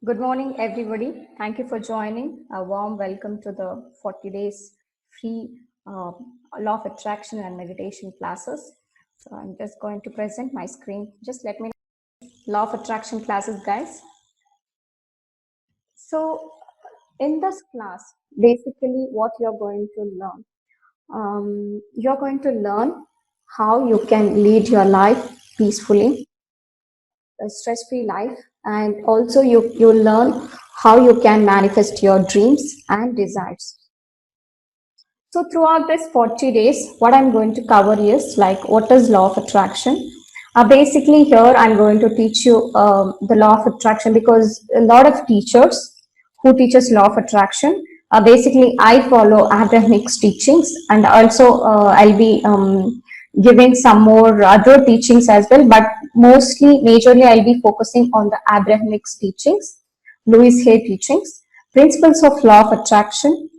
Good morning, everybody. Thank you for joining. A warm welcome to the 40 days free law of attraction and meditation classes. So I'm just going to present my screen. Just let me know. Law of attraction classes, guys. So in this class, basically what you're going to learn, you're going to learn how you can lead your life peacefully, a stress-free life, and also you learn how you can manifest your dreams and desires. So throughout this 40 days, what I'm going to cover is like what is law of attraction. Basically here I'm going to teach you the law of attraction, because a lot of teachers who teaches law of attraction, basically I follow Abrahamic teachings, and also I'll be giving some more other teachings as well, but mostly majorly I'll be focusing on the Abrahamic teachings, Louis Hay teachings, principles of law of attraction.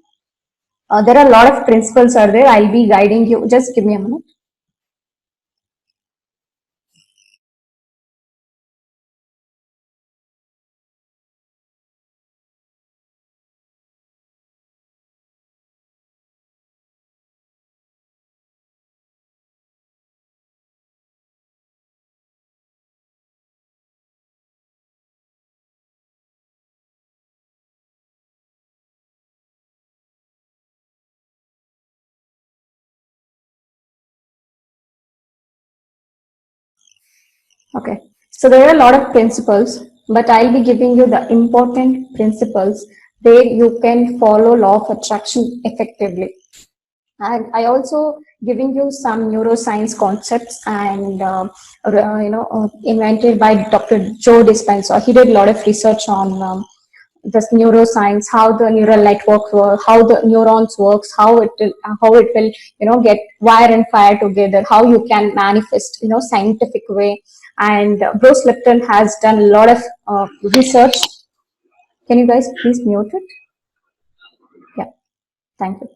There are a lot of principles are there. I'll be guiding you. Just give me a minute. Okay. So there are a lot of principles, but I'll be giving you the important principles where you can follow law of attraction effectively. And I also giving you some neuroscience concepts and invented by Dr. Joe Dispenza. He did a lot of research on this neuroscience, how the neural network works, how the neurons works, how it will get wire and fire together, how you can manifest scientific way. And Bruce Lipton has done a lot of research. Can you guys please mute it? Yeah, thank you.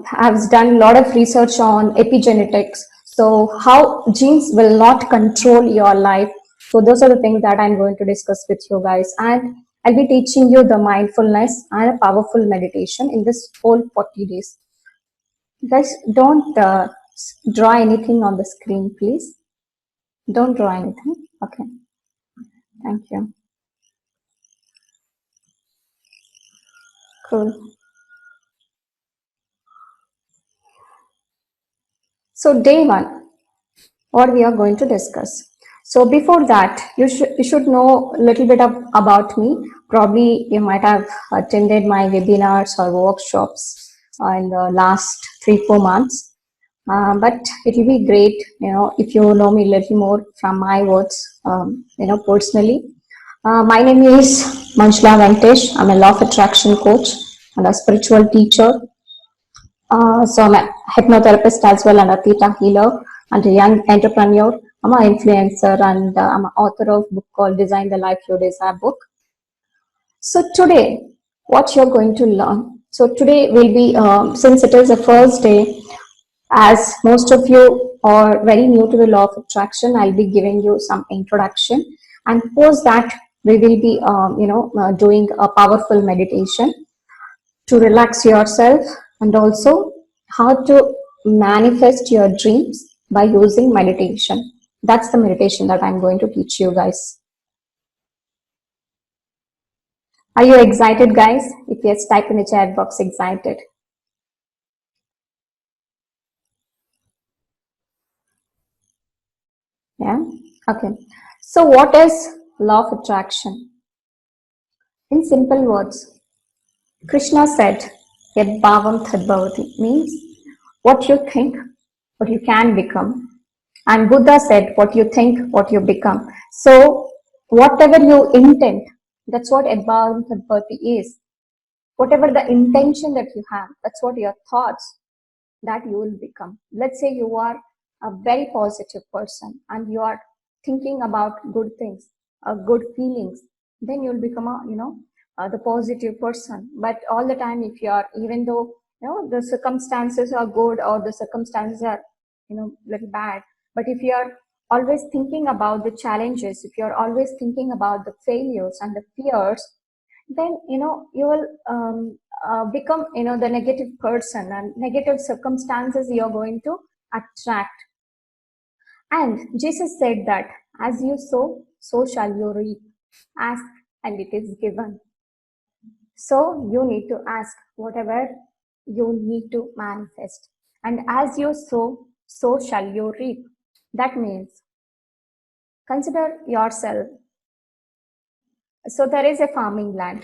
Has done a lot of research on epigenetics. So how genes will not control your life. So those are the things that I'm going to discuss with you guys. And I'll be teaching you the mindfulness and a powerful meditation in this whole 40 days. Guys, don't draw anything on the screen, please. Don't draw anything. Okay, thank you. Cool. So day one, what we are going to discuss. So before that, you should know a little bit about me. Probably you might have attended my webinars or workshops in the last 3-4 months. But it will be great, if you know me a little more from my words, personally. My name is Manjula Venkatesh. I'm a law of attraction coach and a spiritual teacher. So I'm a hypnotherapist as well, and a theta healer, and a young entrepreneur. I'm an influencer, and I'm an author of a book called Design the Life You Desire book. So today, what you're going to learn. So today will be, since it is the first day, as most of you are very new to the law of attraction, I'll be giving you some introduction, and post that we will be, doing a powerful meditation to relax yourself, and also how to manifest your dreams by using meditation. That's the meditation that I'm going to teach you guys. Are you excited, guys? If yes, type in the chat box excited. Yeah. Okay. So what is law of attraction? In simple words, Krishna said, Yad bhavam tad bhavati, means what you think, what you can become. And Buddha said, what you think, what you become. So whatever you intend, that's what Yad bhavam tad bhavati is. Whatever the intention that you have, that's what your thoughts that you will become. Let's say you are a very positive person and you are thinking about good things, good feelings, then you'll become the positive person. But all the time, if you are, even though the circumstances are good or the circumstances are little bad, but if you are always thinking about the challenges, if you're always thinking about the failures and the fears, then you will become the negative person, and negative circumstances you're going to attract. And Jesus said that as you sow, so shall you reap. Ask and it is given. So you need to ask whatever you need to manifest. And as you sow, so shall you reap. That means consider yourself. So there is a farming land,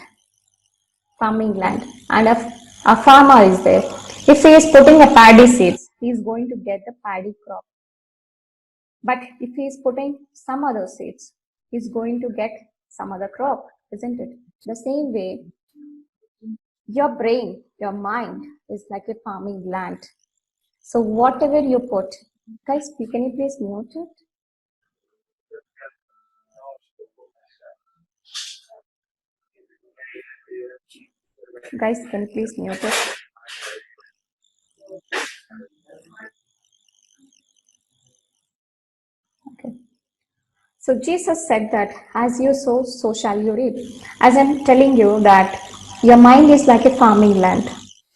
and a farmer is there. If he is putting a paddy seeds, he is going to get the paddy crop. But if he is putting some other seeds, he is going to get some other crop, isn't it? The same way, your brain, your mind is like a farming land. So whatever you put, guys, can you please mute it? Guys, can you please mute it? Okay. So Jesus said that as you sow, so shall you reap. As I'm telling you that your mind is like a farming land.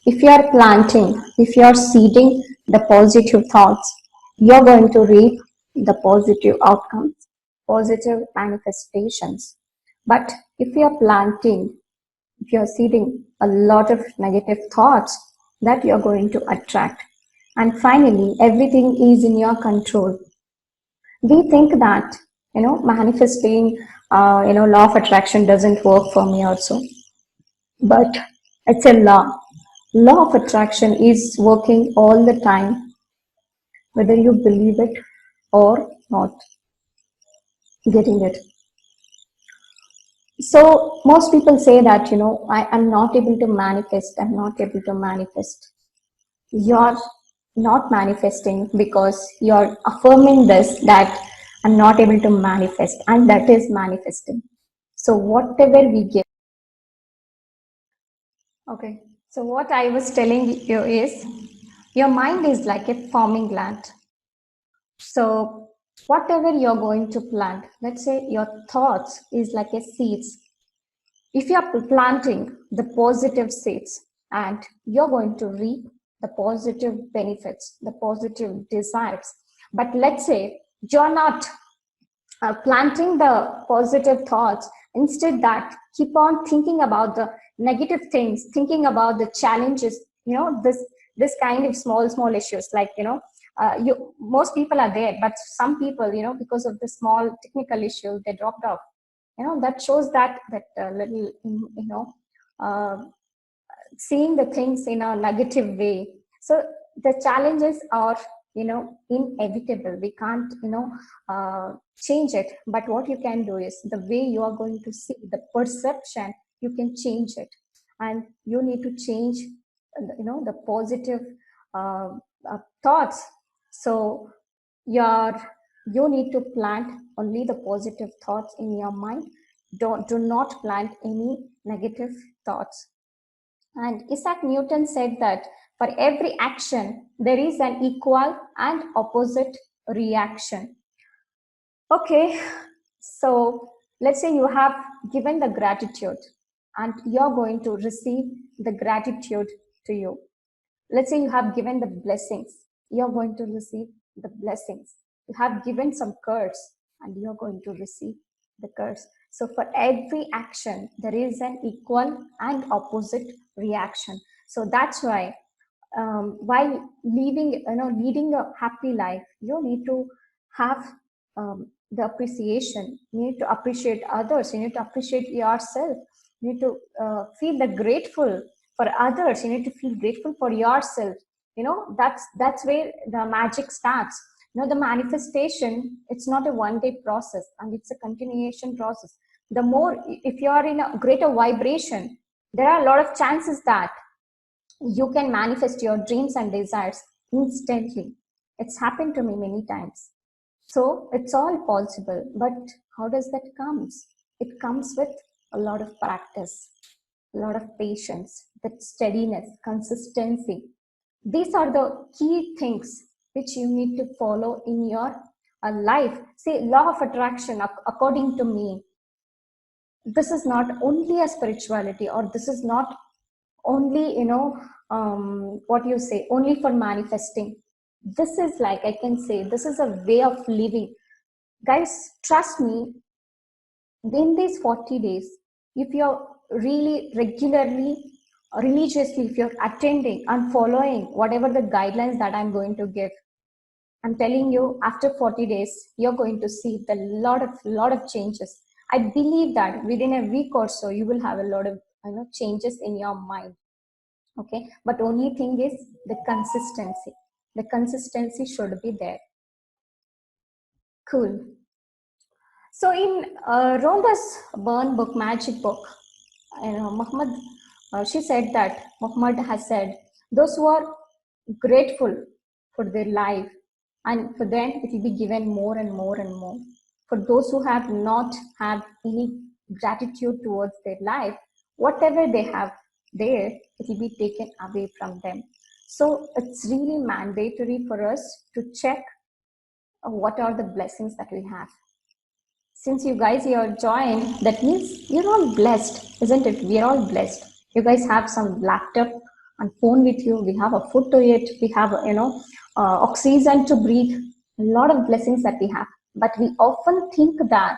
If you are planting, if you are seeding the positive thoughts, you're going to reap the positive outcomes, positive manifestations. But if you are planting, if you are seeding a lot of negative thoughts, that you're going to attract. And finally, everything is in your control. We think that manifesting law of attraction doesn't work for me also, but it's a law of attraction is working all the time, whether you believe it or not. Getting it? So most people say that I am not able to manifest, I'm not able to manifest. You're not manifesting because you're affirming this, that I'm not able to manifest, and that is manifesting. So whatever we give. Okay, so what I was telling you is your mind is like a farming land. So whatever you're going to plant, let's say your thoughts is like a seeds. If you're planting the positive seeds, and you're going to reap the positive benefits, the positive desires. But let's say you're not planting the positive thoughts. Instead, that keep on thinking about the negative things, thinking about the challenges, this kind of small issues, like you most people are there, but some people, because of the small technical issues, they dropped off. That shows that little, uh, seeing the things in a negative way. So the challenges are inevitable. We can't change it, but what you can do is the way you are going to see the perception, you can change it. And you need to change the positive uh, thoughts. So you need to plant only the positive thoughts in your mind. Do not plant any negative thoughts. And Isaac Newton said that for every action, there is an equal and opposite reaction. Okay, so let's say you have given the gratitude and you're going to receive the gratitude to you. Let's say you have given the blessings, you're going to receive the blessings. You have given some curse and you're going to receive the curse. So for every action, there is an equal and opposite reaction. So that's why while leading a happy life, you need to have the appreciation. You need to appreciate others. You need to appreciate yourself. You need to feel the grateful for others. You need to feel grateful for yourself. That's where the magic starts. The manifestation, it's not a one-day process, and it's a continuation process. The more, if you are in a greater vibration, there are a lot of chances that you can manifest your dreams and desires instantly. It's happened to me many times. So it's all possible, but how does that comes? It comes with a lot of practice, a lot of patience, that steadiness, consistency. These are the key things which you need to follow in your a life. See, law of attraction, according to me, this is not only a spirituality, or this is not only, what you say, only for manifesting. This is, like, I can say, this is a way of living. Guys, trust me, in these 40 days, if you're really regularly, religiously, if you're attending and following whatever the guidelines that I'm going to give, I'm telling you, after 40 days, you're going to see the lot of changes. I believe that within a week or so, you will have a lot of, changes in your mind. Okay, but only thing is the consistency. The consistency should be there. Cool. So in Rhonda's Byrne book, Magic Book, Muhammad, she said that Muhammad has said, those who are grateful for their life, and for them it will be given more and more and more. For those who have not had any gratitude towards their life, whatever they have there, it will be taken away from them. So it's really mandatory for us to check what are the blessings that we have. Since you guys here joined, that means you're all blessed, isn't it? We're all blessed. You guys have some laptop and phone with you. We have a food to eat. We have, oxygen to breathe. A lot of blessings that we have. But we often think that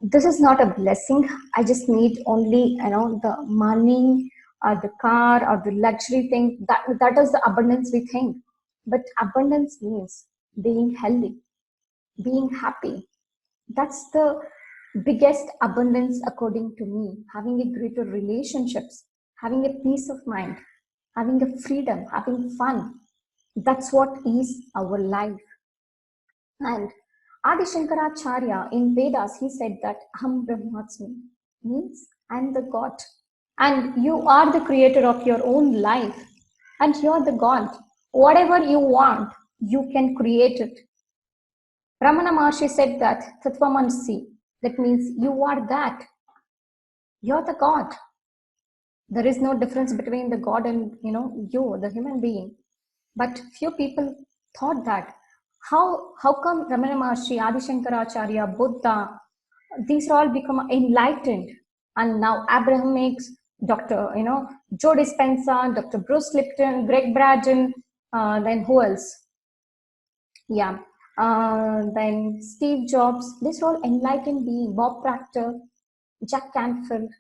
this is not a blessing. I just need only, the money or the car or the luxury thing. That is the abundance we think. But abundance means being healthy, being happy. That's the biggest abundance according to me. Having a greater relationships, having a peace of mind, having a freedom, having fun. That's what is our life. And Adi Shankaracharya in Vedas, he said that Aham Brahmasmi, means I'm the God. And you are the creator of your own life. And you're the God. Whatever you want, you can create it. Ramana Maharshi said that Tattvamansi, that means you are that. You're the God. There is no difference between the God and, you, the human being. But few people thought that. How come Ramana Maharshi, Adi Shankaracharya, Buddha, these are all become enlightened, and now Abraham makes Dr. Joe Dispenza, Dr. Bruce Lipton, Greg Braden, then who else? Yeah. Then Steve Jobs, these are all enlightened beings. Bob Proctor, Jack Canfield,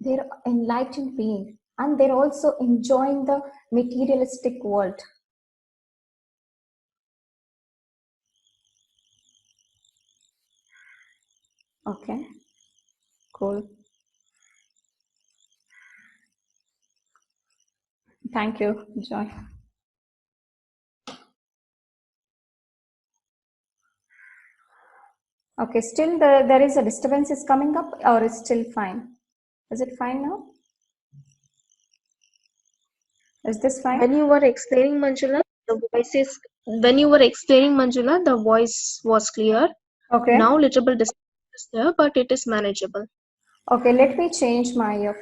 they're enlightened beings, and they're also enjoying the materialistic world. Okay, cool. Thank you, Joy. Okay, still there is a disturbance is coming up, or it's still fine? Is it fine now? Is this fine? When you were explaining Manjula, the voice was clear. Okay. Now little bit disturbance is there, but it is manageable. Okay, let me change my.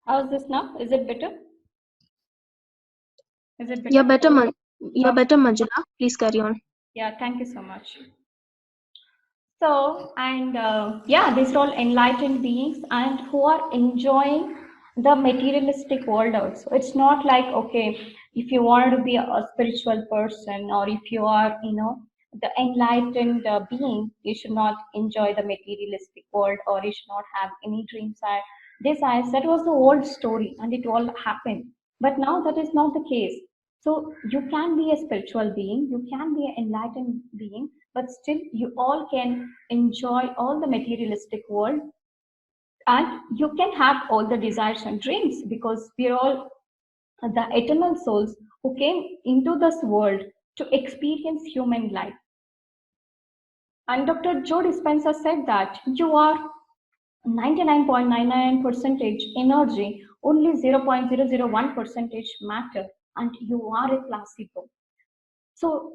How's this now? Is it better? Is it better? Better, Manjula. Please carry on. Yeah, thank you so much. So, and yeah, these are all enlightened beings and who are enjoying the materialistic world also. It's not like, okay, if you want to be a spiritual person, or if you are, the enlightened being, you should not enjoy the materialistic world, or you should not have any dreams or desires. That was the old story and it all happened. But now that is not the case. So you can be a spiritual being, you can be an enlightened being, but still you all can enjoy all the materialistic world, and you can have all the desires and dreams, because we're all the eternal souls who came into this world to experience human life. And Dr. Joe Dispenza said that you are 99.99 percentage energy, only 0.001 percentage matter, and you are a placebo. So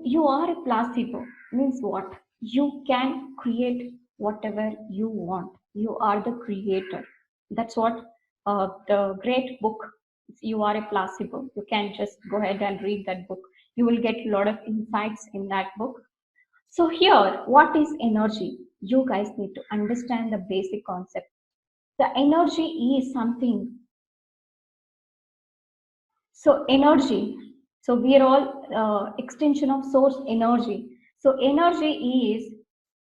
you are a placebo means what? You can create whatever you want. You are the creator. That's what the great book, You Are a Placebo. You can just go ahead and read that book. You will get a lot of insights in that book. So, here, what is energy? You guys need to understand the basic concept. The energy is something. So, energy. So, we are all extension of source energy. So, energy is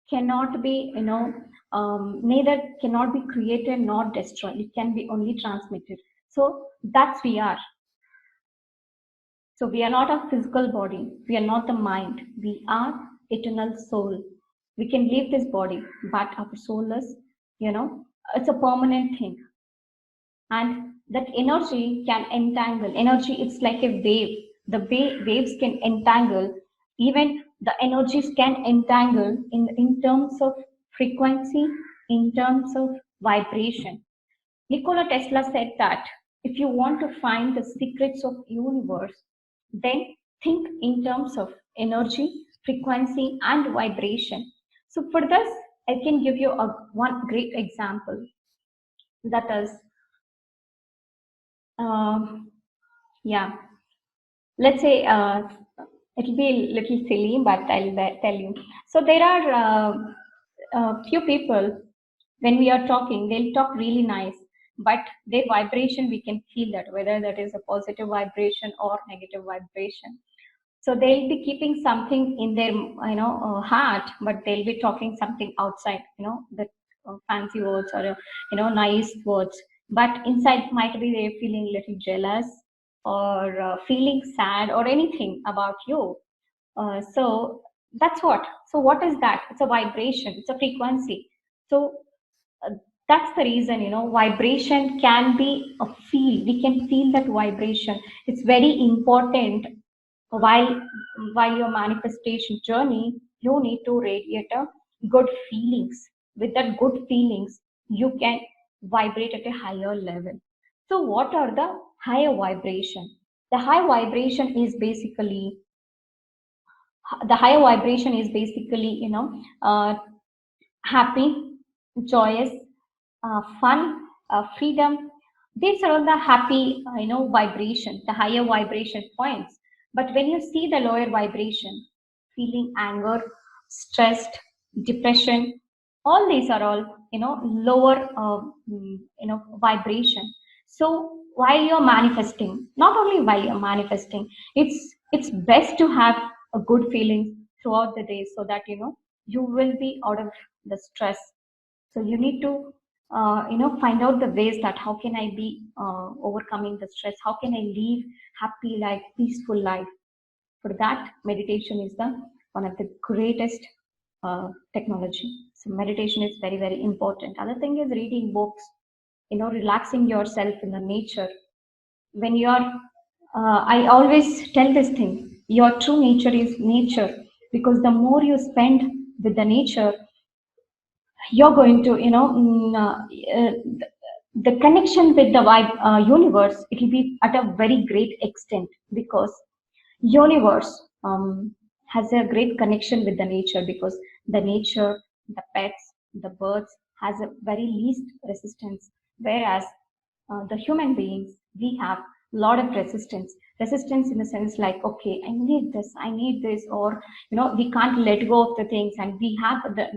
cannot be, neither cannot be created nor destroyed. It can be only transmitted. So, that's we are. So we are not a physical body. We are not the mind. We are eternal soul. We can leave this body, but our soul is, it's a permanent thing. And that energy can entangle. Energy, it's like a wave. The waves can entangle. Even the energies can entangle in terms of frequency, in terms of vibration. Nikola Tesla said that if you want to find the secrets of universe, then think in terms of energy, frequency, and vibration. So for this, I can give you one great example. That is, yeah, let's say it'll be a little silly, but I'll tell you. So there are a few people, when we are talking, they'll talk really nice, but their vibration, we can feel that, whether that is a positive vibration or negative vibration. So they'll be keeping something in their, heart, but they'll be talking something outside, the fancy words or, nice words. But inside might be they're feeling a little jealous or feeling sad or anything about you. So that's what. So what is that? It's a vibration. It's a frequency. So uh, that's the reason, vibration can be a feel. We can feel that vibration. It's very important while your manifestation journey. You need to radiate a good feelings. With that good feelings, you can vibrate at a higher level. So what are the higher vibration? The high vibration is basically the higher vibration is basically, happy, joyous, fun, freedom. These are all the happy, vibration, the higher vibration points. But when you see the lower vibration, feeling anger, stressed, depression, all these are all, lower, vibration. So while you're manifesting, not only while you're manifesting, it's best to have a good feeling throughout the day, so that you will be out of the stress. So you need to find out the ways that how can I be overcoming the stress, how can I live happy life, peaceful life. For that, meditation is the one of the greatest technology. So meditation is very, very important. Other thing is reading books, relaxing yourself in the nature. When you're I always tell this thing, your true nature is nature, because the more you spend with the nature, you're going to, the connection with the universe, it will be at a very great extent, because universe has a great connection with the nature, because the nature, the pets, the birds has a very least resistance, whereas the human beings, we have a lot of resistance in the sense like, okay, I need this, or we can't let go of the things, and we have the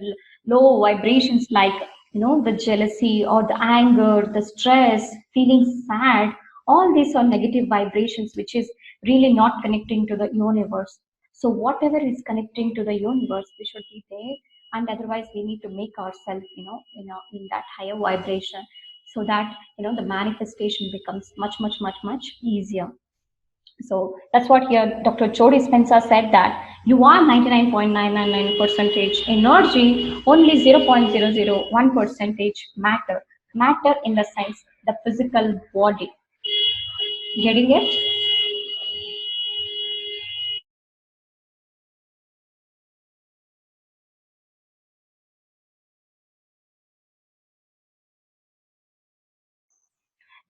low vibrations like, the jealousy or the anger, the stress, feeling sad. All these are negative vibrations, which is really not connecting to the universe. So whatever is connecting to the universe, we should be there. And otherwise we need to make ourselves, in that higher vibration, so that the manifestation becomes much, much, much, much easier. So that's what here Dr. Jody Spencer said, that you are 99.999 percentage energy, only 0.001 percentage matter. Matter in the sense the physical body. Getting it?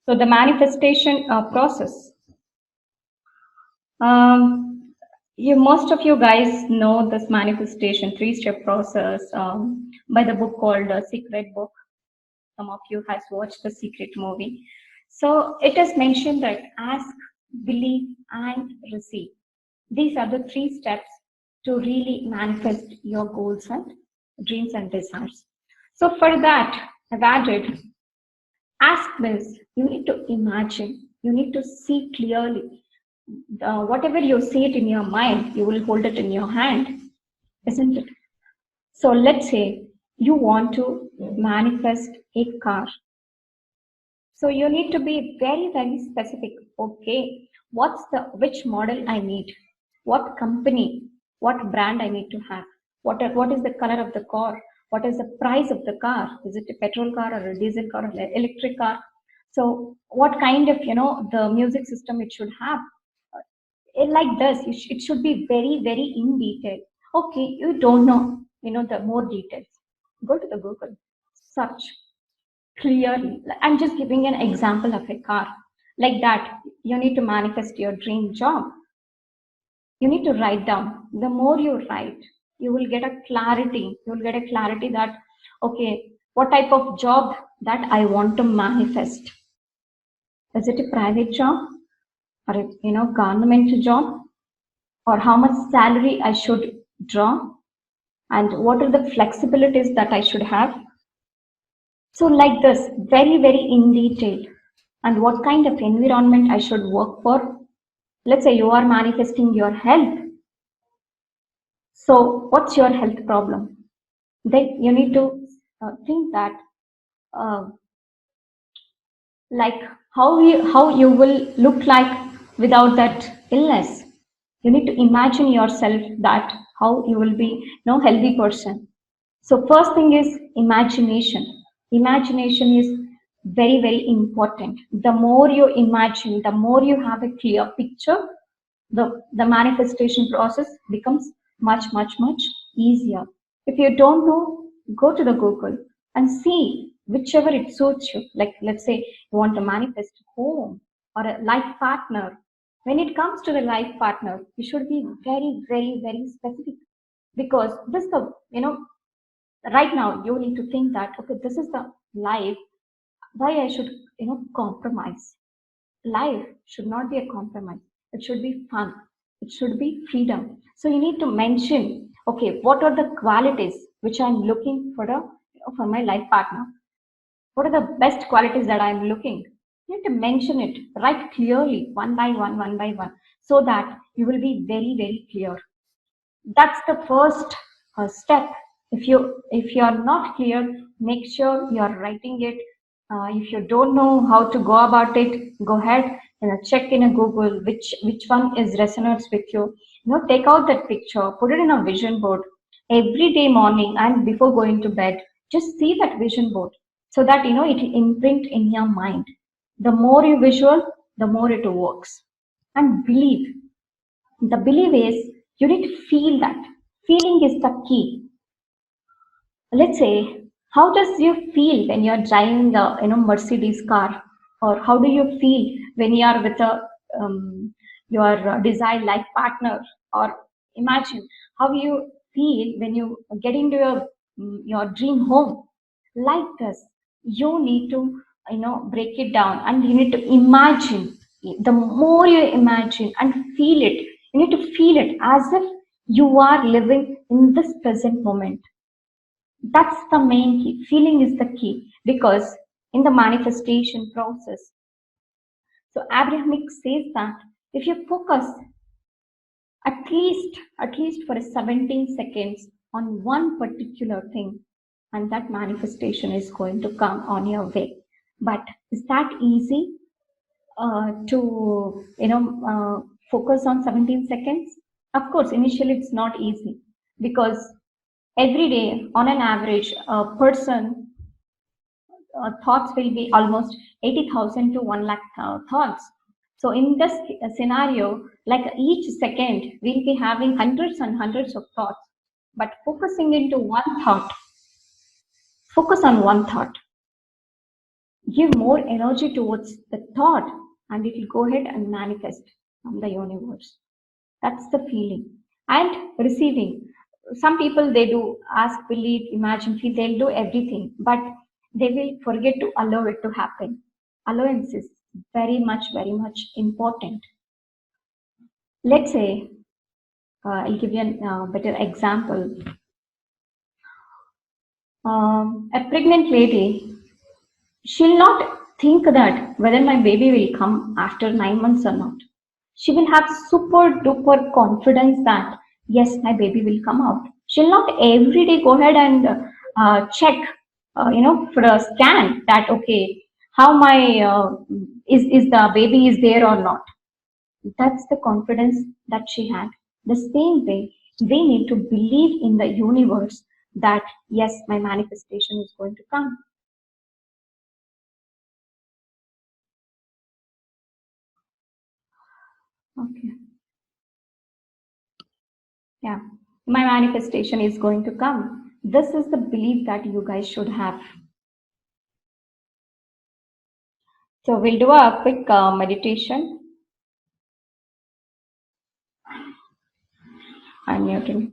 So the manifestation process. Um, Most of you guys know this manifestation three-step process by the book called Secret Book. Some of you has watched the Secret movie. So it is mentioned that ask, believe, and receive. These are the three steps to really manifest your goals and dreams and desires. So for that, I've added ask this. You need to imagine. You need to see clearly. Whatever you see it in your mind, you will hold it in your hand, isn't it? So let's say you want to manifest a car. So you need to be very, very specific. Okay, which model I need? What company? What brand I need to have? What is the color of the car? What is the price of the car? Is it a petrol car or a diesel car or an electric car? So what kind of the music system it should have? Like this, it should be very, very in detail. Okay, you don't know, the more details. Go to the Google, search clearly. I'm just giving an example of a car. Like that, you need to manifest your dream job. You need to write down. The more you write, you will get a clarity. You will get a clarity that, okay, what type of job that I want to manifest. Is it a private job or a government job? Or how much salary I should draw? And what are the flexibilities that I should have? So like this, very, very in detail. And what kind of environment I should work for. Let's say you are manifesting your health. So what's your health problem? Then you need to think that uh, like how you will look like without that illness. You need to imagine yourself that how you will be healthy person. So first thing is imagination. Imagination is very, very important. The more you imagine, the more you have a clear picture, the manifestation process becomes much, much, much easier. If you don't know, go to the Google and see whichever it suits you. Like let's say you want to manifest home or a life partner. When it comes to the life partner, you should be very, very, very specific, because this the right now you need to think that okay, this is the life. Why I should compromise? Life should not be a compromise. It should be fun. It should be freedom. So you need to mention, okay, what are the qualities which I'm looking for for my life partner? What are the best qualities that I'm looking? You need to mention it, write clearly, one by one, so that you will be very, very clear. That's the first step. If you are not clear, make sure you are writing it. If you don't know how to go about it, go ahead and check in a Google which one is resonates with you. Take out that picture, put it in a vision board every day morning and before going to bed. Just see that vision board so that it will imprint in your mind. The more you visual, the more it works. And believe. The belief is you need to feel that. Feeling is the key. Let's say, how does you feel when you're driving the Mercedes car, or how do you feel when you are with your desired life partner, or imagine how you feel when you get into your dream home. Like this, you need to break it down, and you need to imagine. The more you imagine and feel it, you need to feel it as if you are living in this present moment. That's the main key. Feeling is the key, because in the manifestation process, so Abrahamic says that if you focus at least for 17 seconds on one particular thing, and that manifestation is going to come on your way. But is that easy to focus on 17 seconds? Of course, initially it's not easy, because every day on an average a person thoughts will be almost 80,000 to 1 lakh thoughts. So in this scenario, like each second, we'll be having hundreds and hundreds of thoughts. But focusing into one thought, focus on one thought, give more energy towards the thought, and it will go ahead and manifest from the universe. That's the feeling. And receiving. Some people they do ask, believe, imagine, feel, they'll do everything, but they will forget to allow it to happen. Allowance is very much important. Let's say, I'll give you a better example. A pregnant lady, she'll not think that whether my baby will come after 9 months or not. She will have super duper confidence that yes, my baby will come out. She'll not every day go ahead and check, for a scan that okay, how my is the baby is there or not. That's the confidence that she had. The same way, we need to believe in the universe that yes, my manifestation is going to come. Okay. Yeah. My manifestation is going to come. This is the belief that you guys should have. So we'll do a quick meditation. I'm muting it.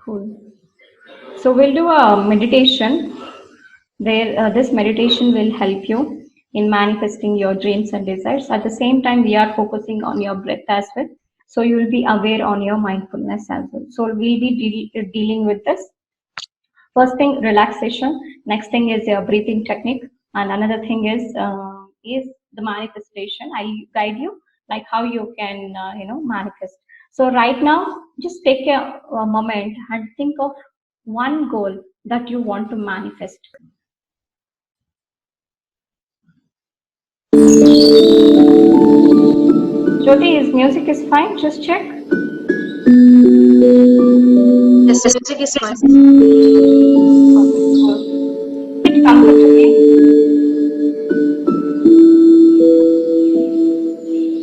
Cool. So we'll do a meditation. This meditation will help you in manifesting your dreams and desires. At the same time, we are focusing on your breath as well. So you will be aware on your mindfulness as well. So we'll be dealing with this. First thing, relaxation. Next thing is your breathing technique, and another thing is the manifestation. I guide you like how you can manifest. So right now, just take a moment and think of one goal that you want to manifest. Jyoti, is music is fine? Just check. Yes, music is fine. Okay, cool. Sit comfortably.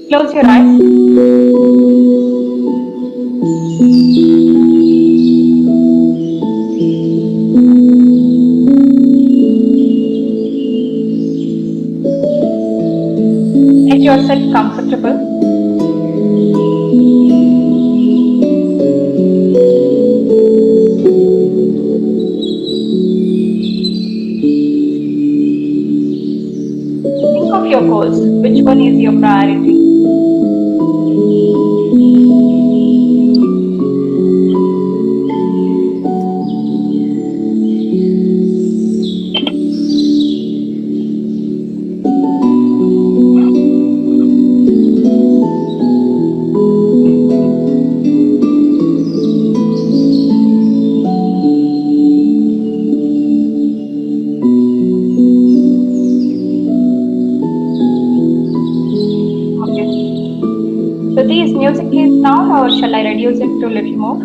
Close your eyes. Make yourself comfortable. Think of your goals. Which one is your priority? Okay. So this music is down, or shall I reduce it to a little more?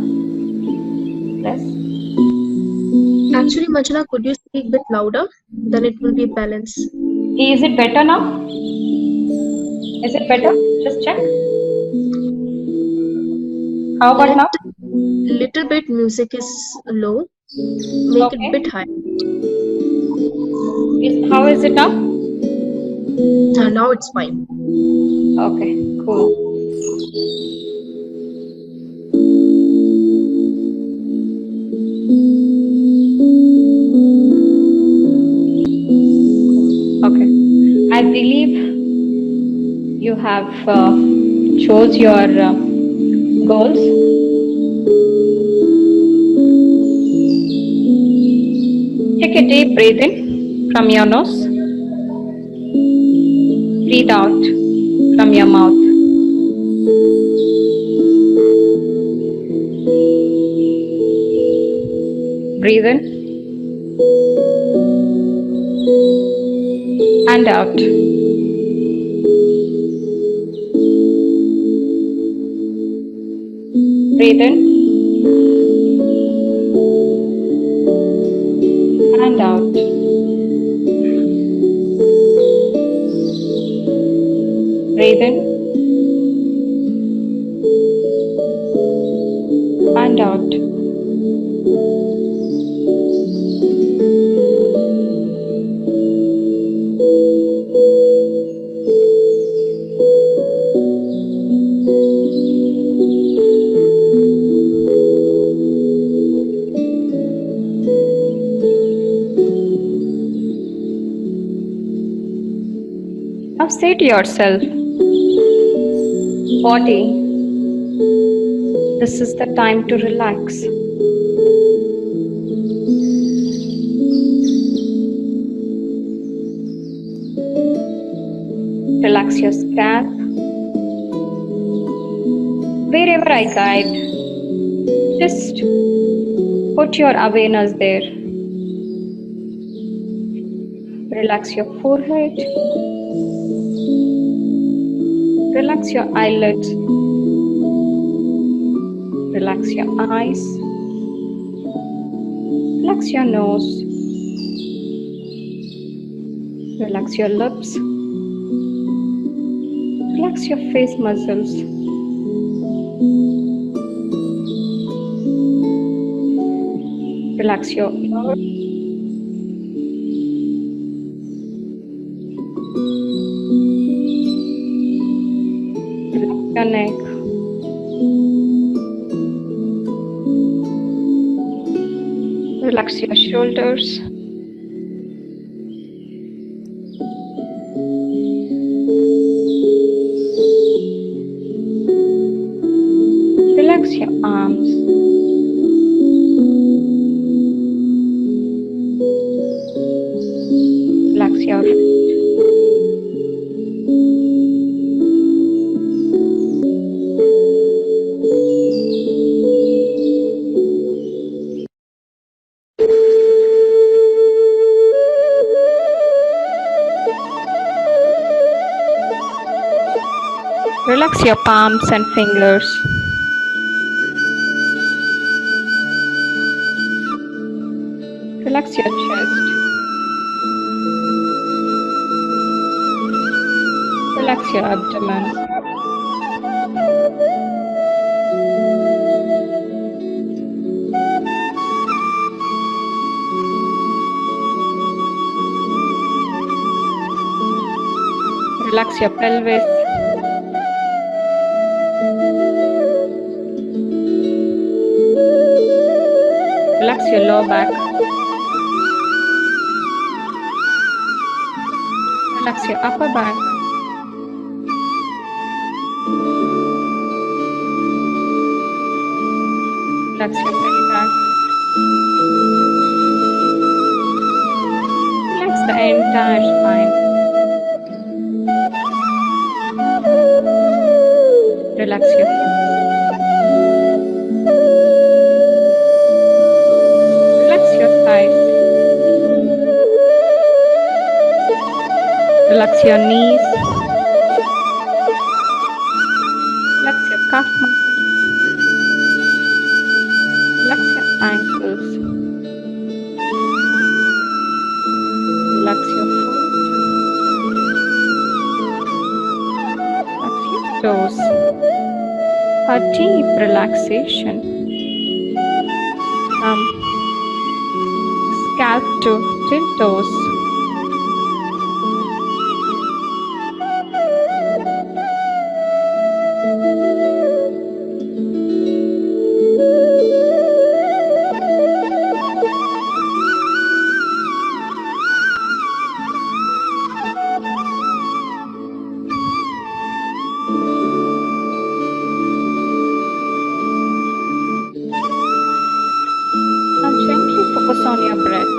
Less? Actually, Manjula, could you speak a bit louder? Then it will be balanced. Is it better now? Is it better? Just check. How about now? Little bit music is low. Make it Okay. bit high. How is it now? Now it's fine. Okay, cool. Okay. I believe you have chose your goals. Take a deep breath in from your nose. Breathe out from your mouth. Breathe in and out. Breathe in and out. Breathe in and out. Now say to yourself, body, this is the time to relax. Relax your scalp. Wherever I guide, just put your awareness there. Relax your forehead. Relax your eyelids. Relax your eyes. Relax your nose. Relax your lips. Relax your face muscles. Relax your ears. Relax your neck. Relax your shoulders. Relax your arms. Relax your wrist. Relax your palms and fingers. Relax your chest. Relax your abdomen. Relax your pelvis. Relax your lower back. Relax your upper back. Relax your belly back. Relax the entire spine. Relax your hips. Relax your thighs. Relax your knees. Relax your calf muscles. Relax your ankles. Relax your foot. Relax your toes. A deep relaxation from scalp to till toes. Now gently focus on your breath.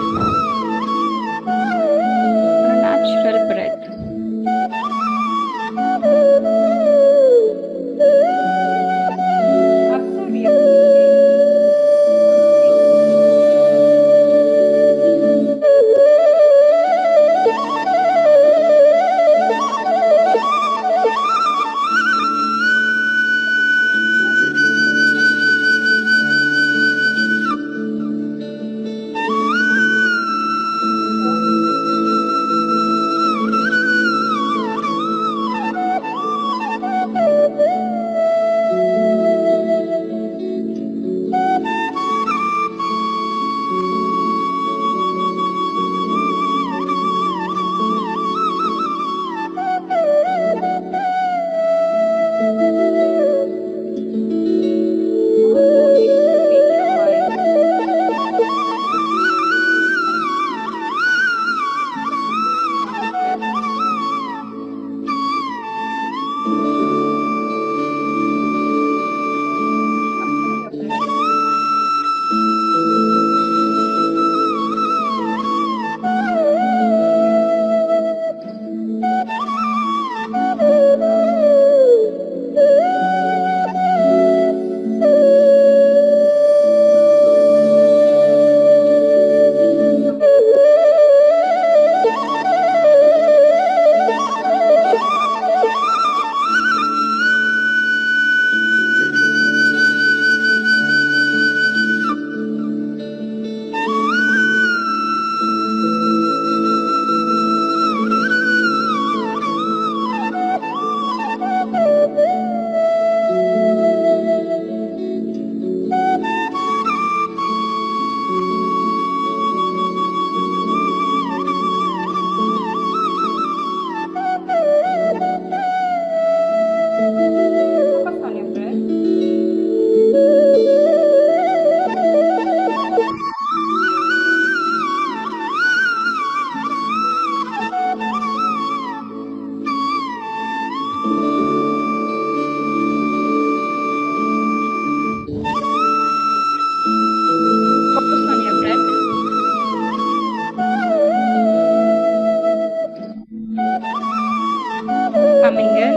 coming in,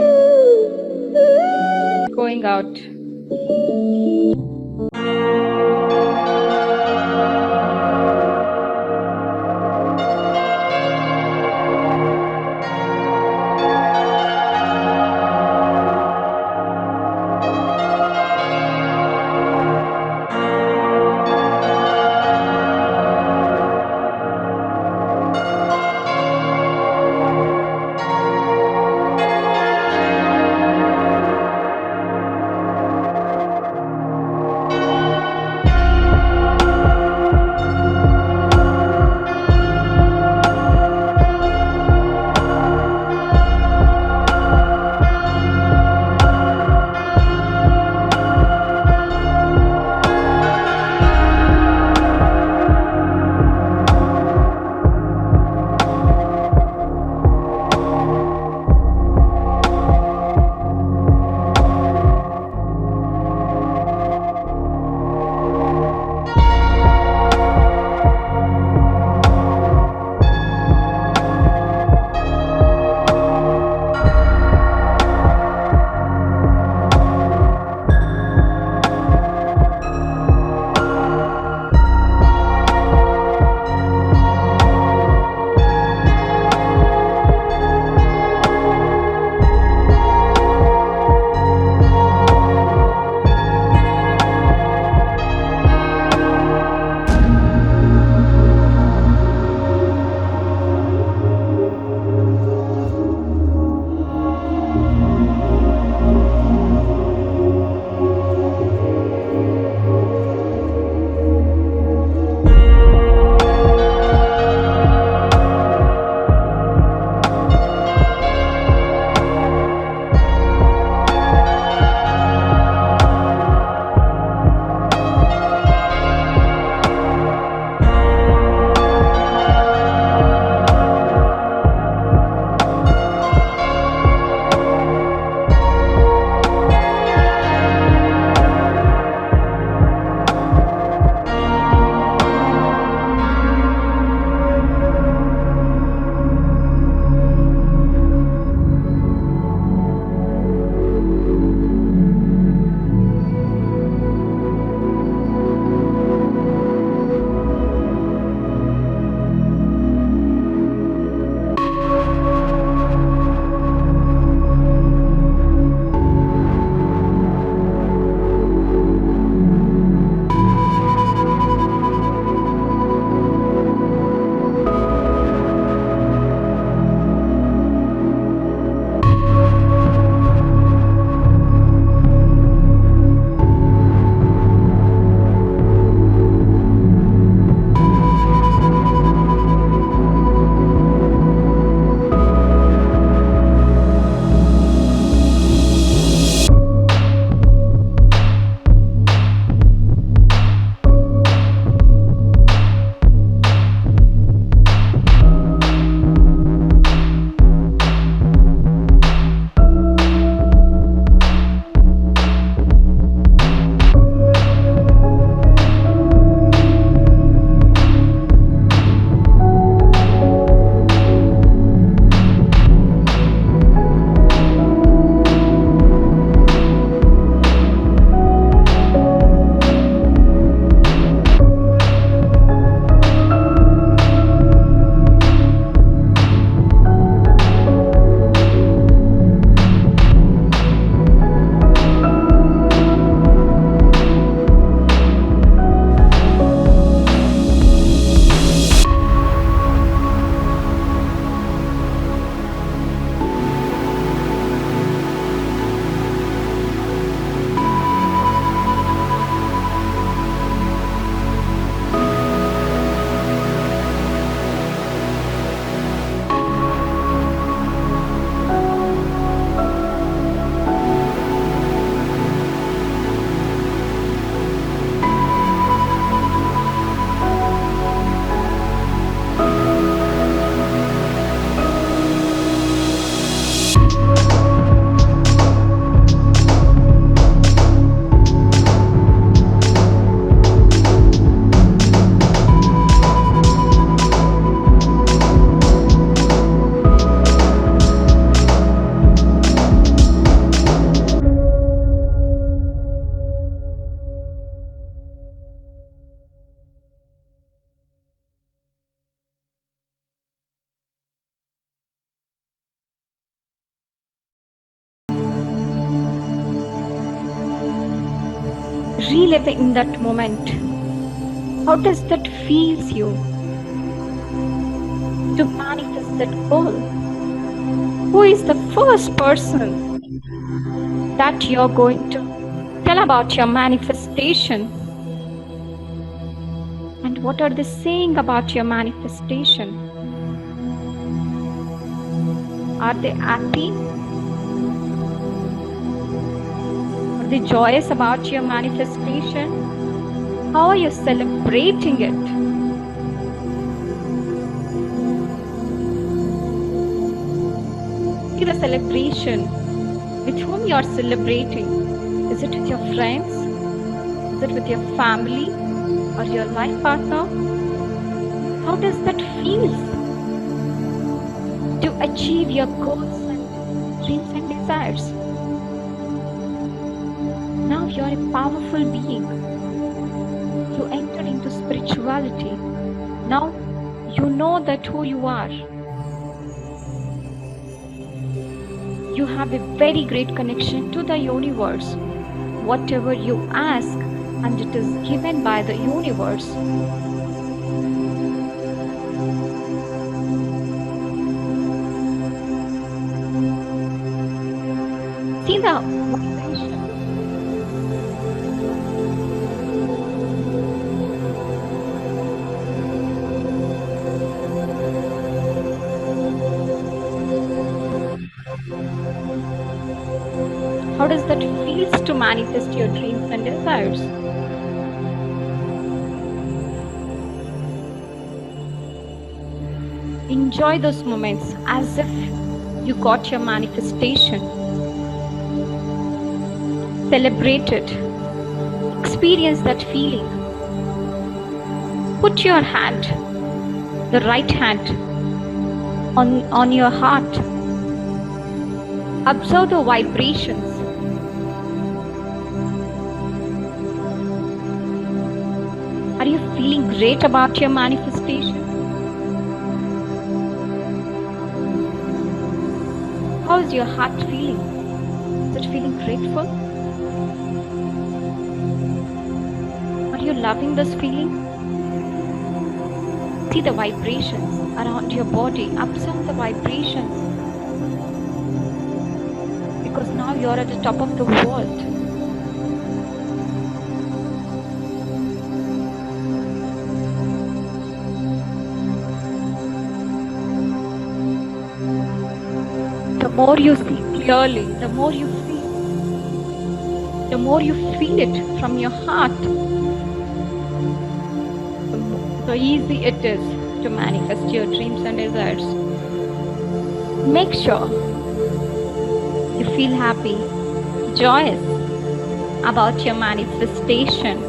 going out. reliving that moment. How does that feels you to manifest that goal? Who is the first person that you're going to tell about your manifestation? And what are they saying about your manifestation? Are they happy? Are they joyous about your manifestation? How are you celebrating it? See the celebration. With whom you are celebrating? Is it with your friends? Is it with your family or your life partner? How does that feel to achieve your goals and dreams and desires? Now you are a powerful being. You enter into spirituality. Now you know that who you are. You have a very great connection to the universe. Whatever you ask, and it is given by the universe. See the vibration. How does that feels to manifest your dreams and desires? Enjoy those moments as if you got your manifestation. Celebrate it. Experience that feeling. Put your hand, the right hand, on your heart. Observe the vibrations. Are you feeling great about your manifestation? How is your heart feeling? Is it feeling grateful? Are you loving this feeling? See the vibrations around your body. Observe the vibrations. Because now you're at the top of the world. The more you see clearly, the more you feel it from your heart, the easy it is to manifest your dreams and desires. Make sure you feel happy, joyous about your manifestation.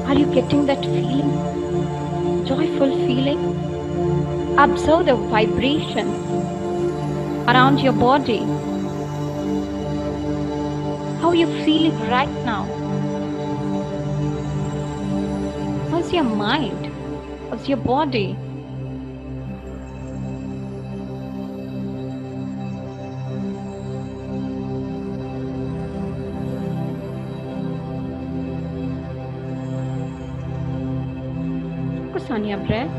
Are you getting that feeling? Joyful feeling? Observe the vibrations around your body. How are you feeling right now? How's your mind? How's your body? Focus on your breath,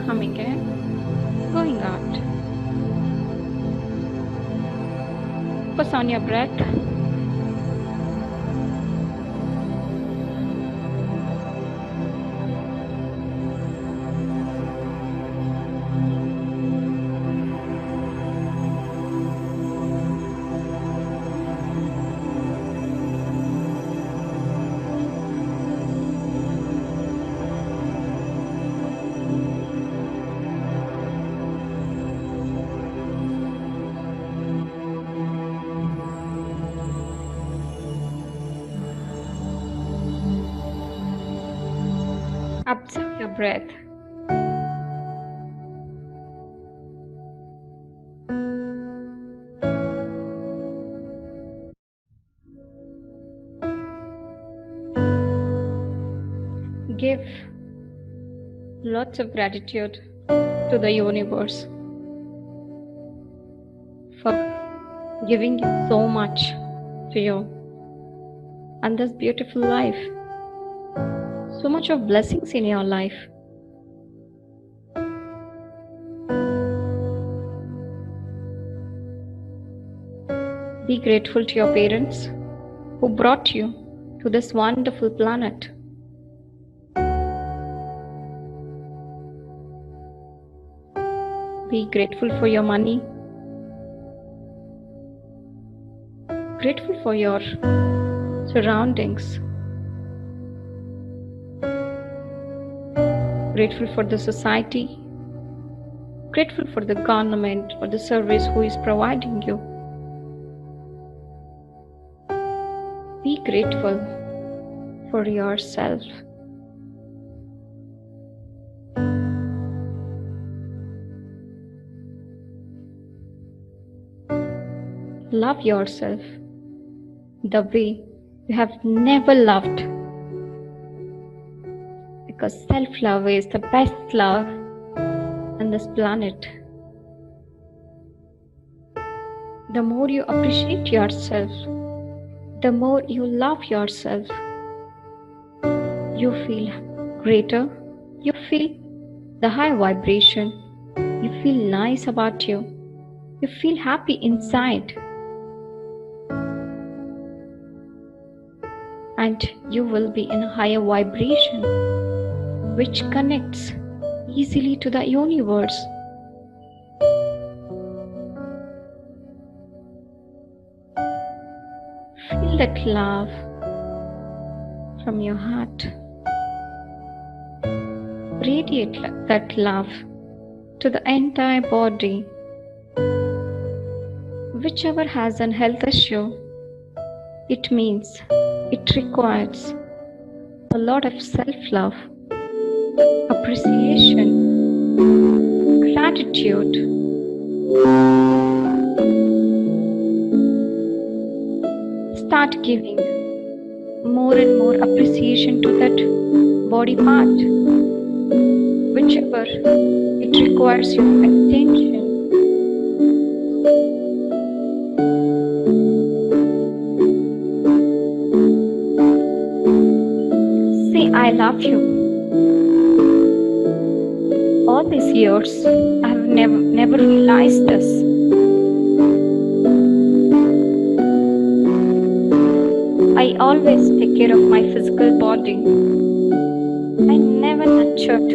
coming in, going out. Focus on your breath. Observe your breath. Give Lots of gratitude to the universe for giving you so much to you and this beautiful life. So much of blessings in your life. Be grateful to your parents who brought you to this wonderful planet. Be grateful for your money. Grateful for your surroundings. Grateful for the society. Grateful for the government, for the service who is providing you. Be grateful for yourself. Love yourself the way you have never loved, because self-love is the best love on this planet. The more you appreciate yourself, the more you love yourself, you feel greater, you feel the high vibration, you feel nice about you, you feel happy inside, and you will be in a higher vibration which connects easily to the universe. Feel that love from your heart. Radiate that love to the entire body. Whichever has an health issue, it means it requires a lot of self-love, appreciation, gratitude. Start giving more and more appreciation to that body part, whichever it requires your attention. Say, I love you. All these years, I have never realized this. I always take care of my physical body. I never nurtured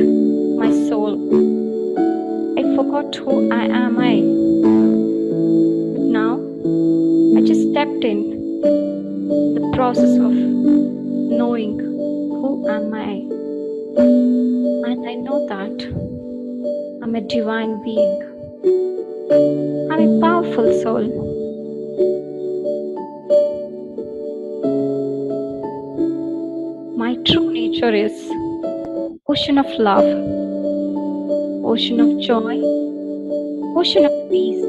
my soul. I forgot who I am. But now, I just stepped in the process of knowing who am I. And I know that I'm a divine being. I'm a powerful soul. My true nature is ocean of love, ocean of joy, ocean of peace,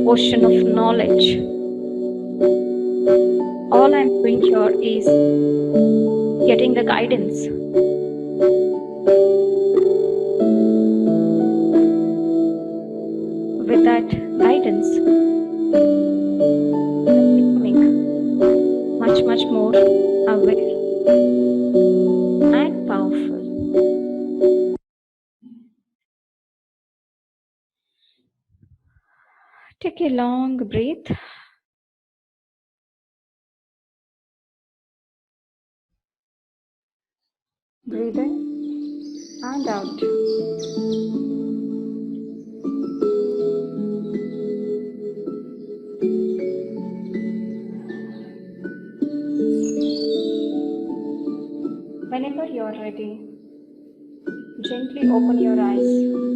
ocean of knowledge. All I'm doing here is getting the guidance. With that guidance, I'm becoming much more aware and powerful. Take a long breath. Breathe in and out. Whenever you're ready, gently open your eyes.